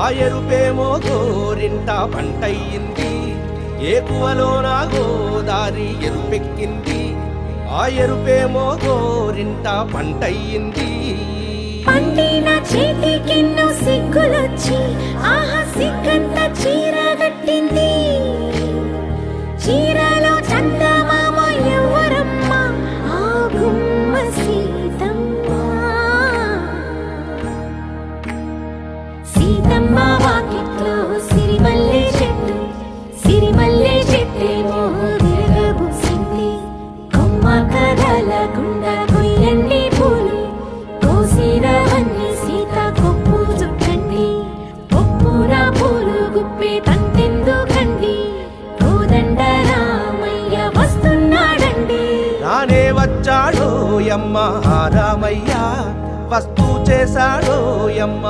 ఆ ఎరుపేమో గోరింట పంటయ్యింది, ఏకువలోన గోదారి ఎరుపెక్కింది. ఆ ఎరుపేమో గోరింట పంటయ్యింది. పండిన చేతికెన్నో సిగ్గులొచ్చి ఆహా సిగ్గంత చీర కట్టింది. చీరలో చందమామ ఎవరమ్మ, ఆ గుమ్మ సీతమ్మ. సీతమ్మ వాకిట్లో సిరిమల్లె చెట్టు, సిరిమల్లె చెట్టేమో విరగబూసింది. కొమ్మ కదలకుండా కొయ్యండి పూలు, కోసిరవన్నీ సీత కొప్పు చుట్టండి. కొప్పున పూలు గుప్పే తంతెందుకండి, కోదండ రామయ్య వస్తున్నాడండి. రానే వచ్చాడో యమ్మ రామయ్య, వస్తూ చేశాడో యమ్మ